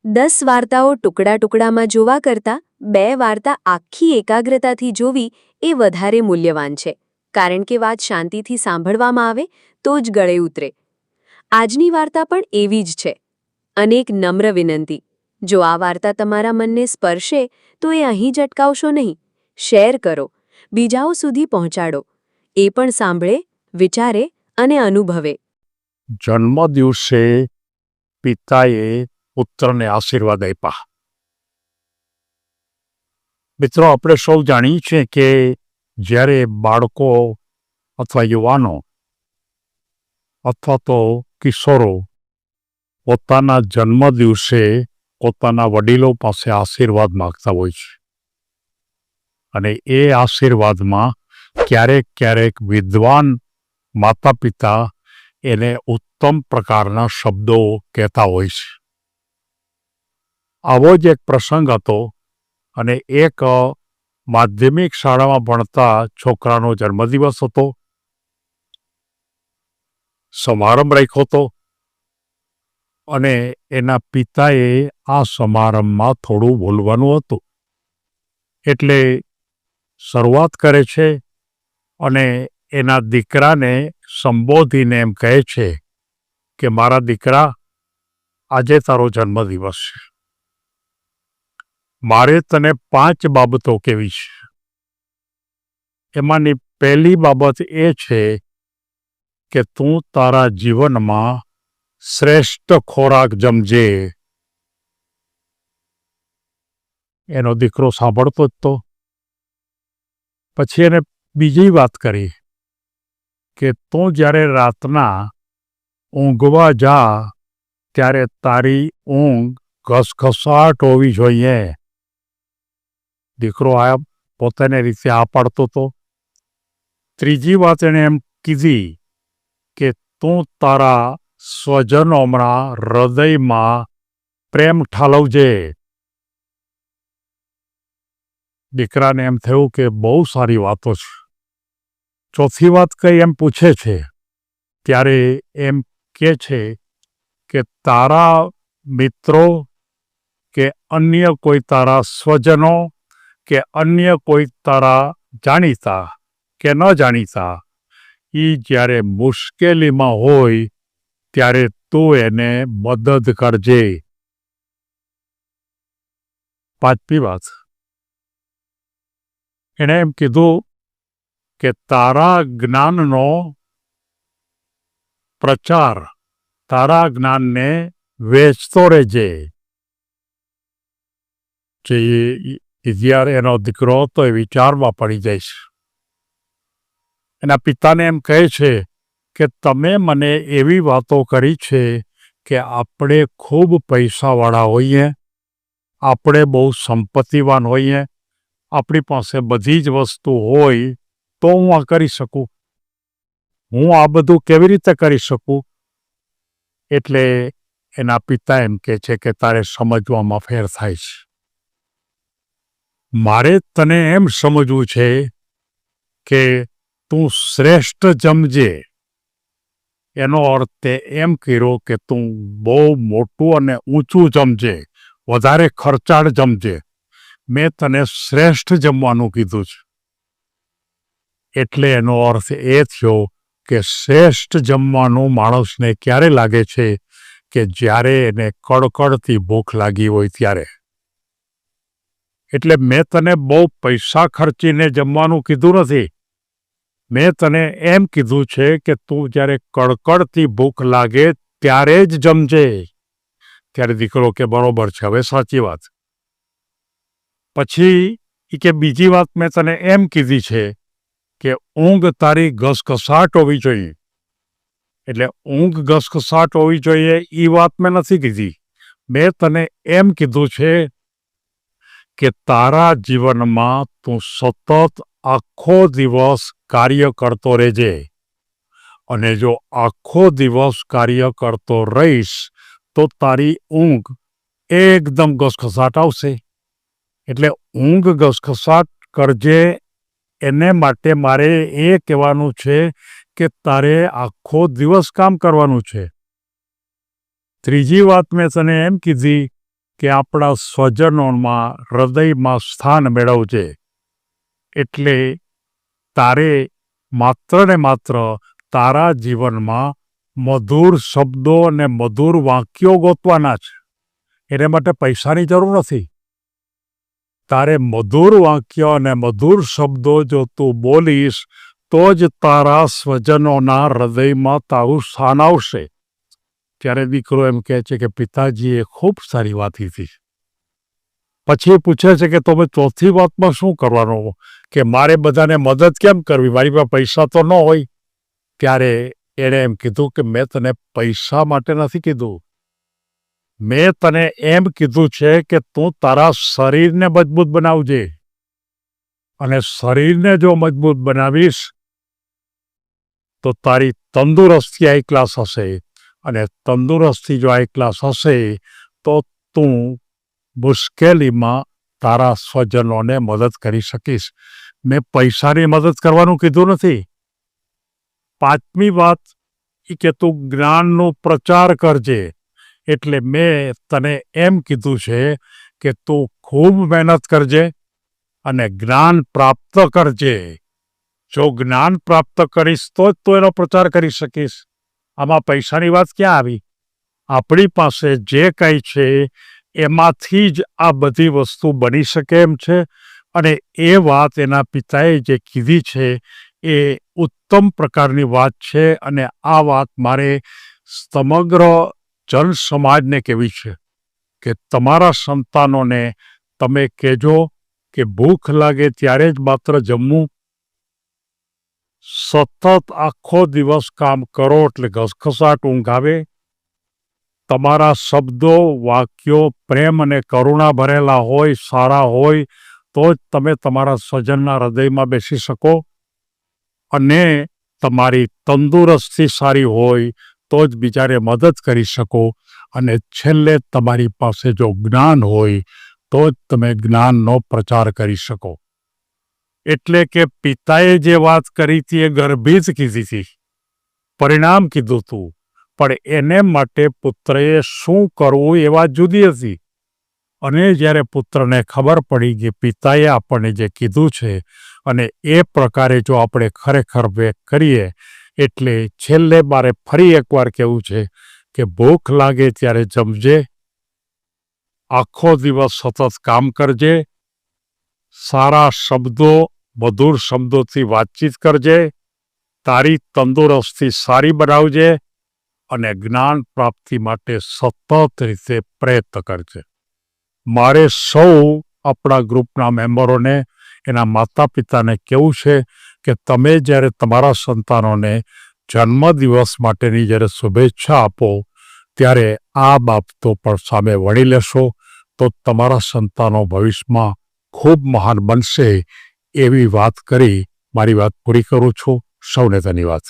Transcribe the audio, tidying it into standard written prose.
10 વાર્તાઓ ટુકડા ટુકડામાં જોવા કરતાં 2 વાર્તા આખી એકાગ્રતાથી જોવી એ વધારે મૂલ્યવાન છે, કારણ કે વાત શાંતિથી સાંભળવામાં આવે તો જ ગળે ઉતરે. આજની વાર્તા પણ એવી જ છે. અને એક નમ્ર વિનંતી, જો આ વાર્તા તમારા મનને સ્પર્શે તો એ અહીં જ અટકાવશો નહીં. શેર કરો, બીજાઓ સુધી પહોંચાડો. એ પણ સાંભળે, વિચારે અને અનુભવે. જન્મદિવસે પિતાએ પુત્રને આશીર્વાદ આપ્યા. મિત્રો, આપણે સૌ જાણીએ છીએ કે જ્યારે બાળકો અથવા યુવાનો અથવા તો કિશોરો પોતાના જન્મદિવસે પોતાના વડીલો પાસે આશીર્વાદ માગતા હોય છે, અને એ આશીર્વાદમાં ક્યારેક ક્યારેક વિદ્વાન માતા પિતા એને ઉત્તમ પ્રકારના શબ્દો કહેતા હોય છે. આવો જ એક પ્રસંગ હતો, અને એક માધ્યમિક શાળામાં ભણતા છોકરાનો જન્મદિવસ હતો. સમારંભ રાખ્યો હતો, અને એના પિતાએ આ સમારંભમાં થોડું બોલવાનું હતું. એટલે શરૂઆત કરે છે અને એના દીકરાને સંબોધીને એમ કહે છે કે મારા દીકરા, આજે તારો જન્મદિવસ છે. મારે તને 5 બાબતો કહેવી છે. એમાંની પહેલી બાબત એ છે કે તું તારા જીવનમાં શ્રેષ્ઠ ખોરાક જમજે. એનો દીકરો સાંભળતો જ તો. પછી એને બીજી વાત કરી કે તું જ્યારે રાતના ઊંઘવા જા ત્યારે તારી ઊંઘ ઘસઘસાટ હોવી જોઈએ. દીકરો આ પોતાની રીતે આ પાડતો હતો. ત્રીજી વાત એણે એમ કીધી કે તું તારા સ્વજનોના હૃદયમાં પ્રેમ ઠાલવજે. દીકરાને એમ થયું કે બહુ સારી વાતો છે. ચોથી વાત કઈ એમ પૂછે છે ત્યારે એમ કહે છે કે તારા મિત્રો કે અન્ય કોઈ તારા સ્વજનો કે અન્ય કોઈ તારા જાણીતા કે ન જાણીતા, એ જ્યારે મુશ્કેલીમાં હોય ત્યારે તું એને મદદ કરજે. પાંચમી વાત એણે એમ કીધું કે તારા જ્ઞાનનો પ્રચાર, તારા જ્ઞાનને વેચતો રહેજે. જે એનો દીકરો હતો એ વિચારમાં પડી જાય છે. એના પિતાને એમ કહે છે કે તમે મને એવી વાતો કરી છે કે આપણે ખૂબ પૈસાવાળા હોઈએ, આપણે બહુ સંપત્તિવાન હોઈએ, આપણી પાસે બધી જ વસ્તુ હોય તો હું આ કરી શકું. હું આ બધું કેવી રીતે કરી શકું? એટલે એના પિતા એમ કહે છે કે તારે સમજવામાં ફેર થાય છે. મારે તને એમ સમજવું છે કે તું શ્રેષ્ઠ જમજે. એનો અર્થ એમ કર્યો કે તું બહુ મોટું અને ઊંચું જમજે, વધારે ખર્ચાળ જમજે. મેં તને શ્રેષ્ઠ જમવાનું કીધું છે. એટલે એનો અર્થ એ થયો કે શ્રેષ્ઠ જમવાનું માણસને ક્યારે લાગે છે કે જ્યારે એને કડકડતી ભૂખ લાગી હોય ત્યારે. એટલે મેં તને બહુ પૈસા ખર્ચીને જમવાનું કીધું નથી. મેં તને એમ કીધું છે કે તું જ્યારે કડકડતી ભૂખ લાગે ત્યારે જ જમજે. ત્યારે દીકરો કે બરોબર છે, હવે સાચી વાત. પછી કે બીજી વાત મેં તને એમ કીધી છે કે ઊંઘ તારી ઘસઘસાટ હોવી જોઈએ. એટલે ઊંઘ ઘસઘસાટ હોવી જોઈએ એ વાત મેં નથી કીધી. મેં તને એમ કીધું છે કે તારા જીવનમાં તું સતત આખો દિવસ કાર્ય કરતો રહેજે. અને જો આખો દિવસ કાર્ય કરતો રહીશ તો તારી ઊંઘ એકદમ ઘસઘસાટ આવશે. એટલે ઊંઘ ઘસઘસાટ કરજે, એને માટે મારે એ કહેવાનું છે કે તારે આખો દિવસ કામ કરવાનું છે. ત્રીજી વાત મેં તને એમ કીધી કે આપણા સ્વજનોમાં હૃદયમાં સ્થાન મેળવજે. એટલે તારે માત્ર ને માત્ર તારા જીવનમાં મધુર શબ્દો અને મધુર વાક્યો ગોતવાના છે. એને માટે પૈસાની જરૂર નથી. તારે મધુર વાક્ય અને મધુર શબ્દો જો તું બોલીશ તો જ તારા સ્વજનોના હૃદયમાં તારું સ્થાન આવશે. ત્યારે દીકરો એમ કહે છે કે પિતાજીએ ખૂબ સારી વાત કીધી. પછી પૂછે છે કે તમે ચોથી વાતમાં શું કરવાનું, કે મારે બધાને મદદ કેમ કરવી, મારી પાસે પૈસા તો ન હોય. ત્યારે એણે એમ કીધું કે મેં તને પૈસા માટે નથી કીધું, મેં તને એમ કીધું છે કે તું તારા શરીરને મજબૂત બનાવજે. અને શરીરને જો મજબૂત બનાવીશ તો તારી તંદુરસ્તી હાઈ ક્લાસ હશે. અને તંદુરસ્તી જો હાઈ ક્લાસ હશે તો તું મુશ્કેલીમાં તારા સ્વજનોને મદદ કરી શકીશ. મેં પૈસાની મદદ કરવાનું કીધું નથી. 5મી વાત એ કે તું જ્ઞાનનો પ્રચાર કરજે. એટલે મેં તને એમ કીધું છે કે તું ખૂબ મહેનત કરજે અને જ્ઞાન પ્રાપ્ત કરજે. જો જ્ઞાન પ્રાપ્ત કરીશ તો જ તું એનો પ્રચાર કરી શકીશ. આમાં પૈસાની વાત ક્યાં આવી? આપણી પાસે જે કંઈ છે એમાંથી જ આ બધી વસ્તુ બની શકે એમ છે. અને એ વાત એના પિતાએ જે કીધી છે એ ઉત્તમ પ્રકારની વાત છે. અને આ વાત મારે સમગ્ર જન સમાજને કહેવી છે કે તમારા સંતાનોને તમે કહેજો કે ભૂખ લાગે ત્યારે જ માત્ર જમવું. સતત આખો દિવસ કામ કરો એટલે ઘસઘસાટ ઊંઘ આવે. તમારા શબ્દો વાક્યો પ્રેમ અને કરુણા ભરેલા હોય, સારા હોય તો જ તમે તમારા સ્વજનના હૃદયમાં બેસી શકો. અને તમારી તંદુરસ્તી સારી હોય તો જ બીજાને મદદ કરી શકો. અને છેલ્લે તમારી પાસે જો જ્ઞાન હોય તો જ તમે જ્ઞાનનો પ્રચાર કરી શકો. એટલે કે પિતાએ જે વાત કરી હતી એ ગર્ભી જ કીધી હતી, પરિણામ કીધું હતું, પણ એને માટે પુત્રએ શું કરવું એ વાત જુદી હતી. અને જ્યારે પુત્રને ખબર પડી કે પિતાએ આપણને જે કીધું છે અને એ પ્રકારે જો આપણે ખરેખર કરીએ, એટલે છેલ્લે મારે ફરી એકવાર કહેવું છે કે ભૂખ લાગે ત્યારે જમજે, આખો દિવસ સતત કામ કરજે, સારા શબ્દો મધુર શબ્દોથી વાતચીત કરજે, તારી તંદુરસ્તી સારી બનાવજે અને જ્ઞાન પ્રાપ્તિ માટે સતત રીતે પ્રયત્ન કરજે. મારે સૌ આપણા ગ્રુપના મેમ્બરોને, એના માતા પિતાને કહેવું છે કે તમે જ્યારે તમારા સંતાનોને જન્મદિવસ માટેની જ્યારે શુભેચ્છા આપો ત્યારે આ બાબતો પણ સામે વળી લેશો તો તમારા સંતાનો ભવિષ્યમાં ખૂબ મહાન બનશે. એવી વાત કરી મારી વાત પૂરી કરું છું. સૌને ધન્યવાદ.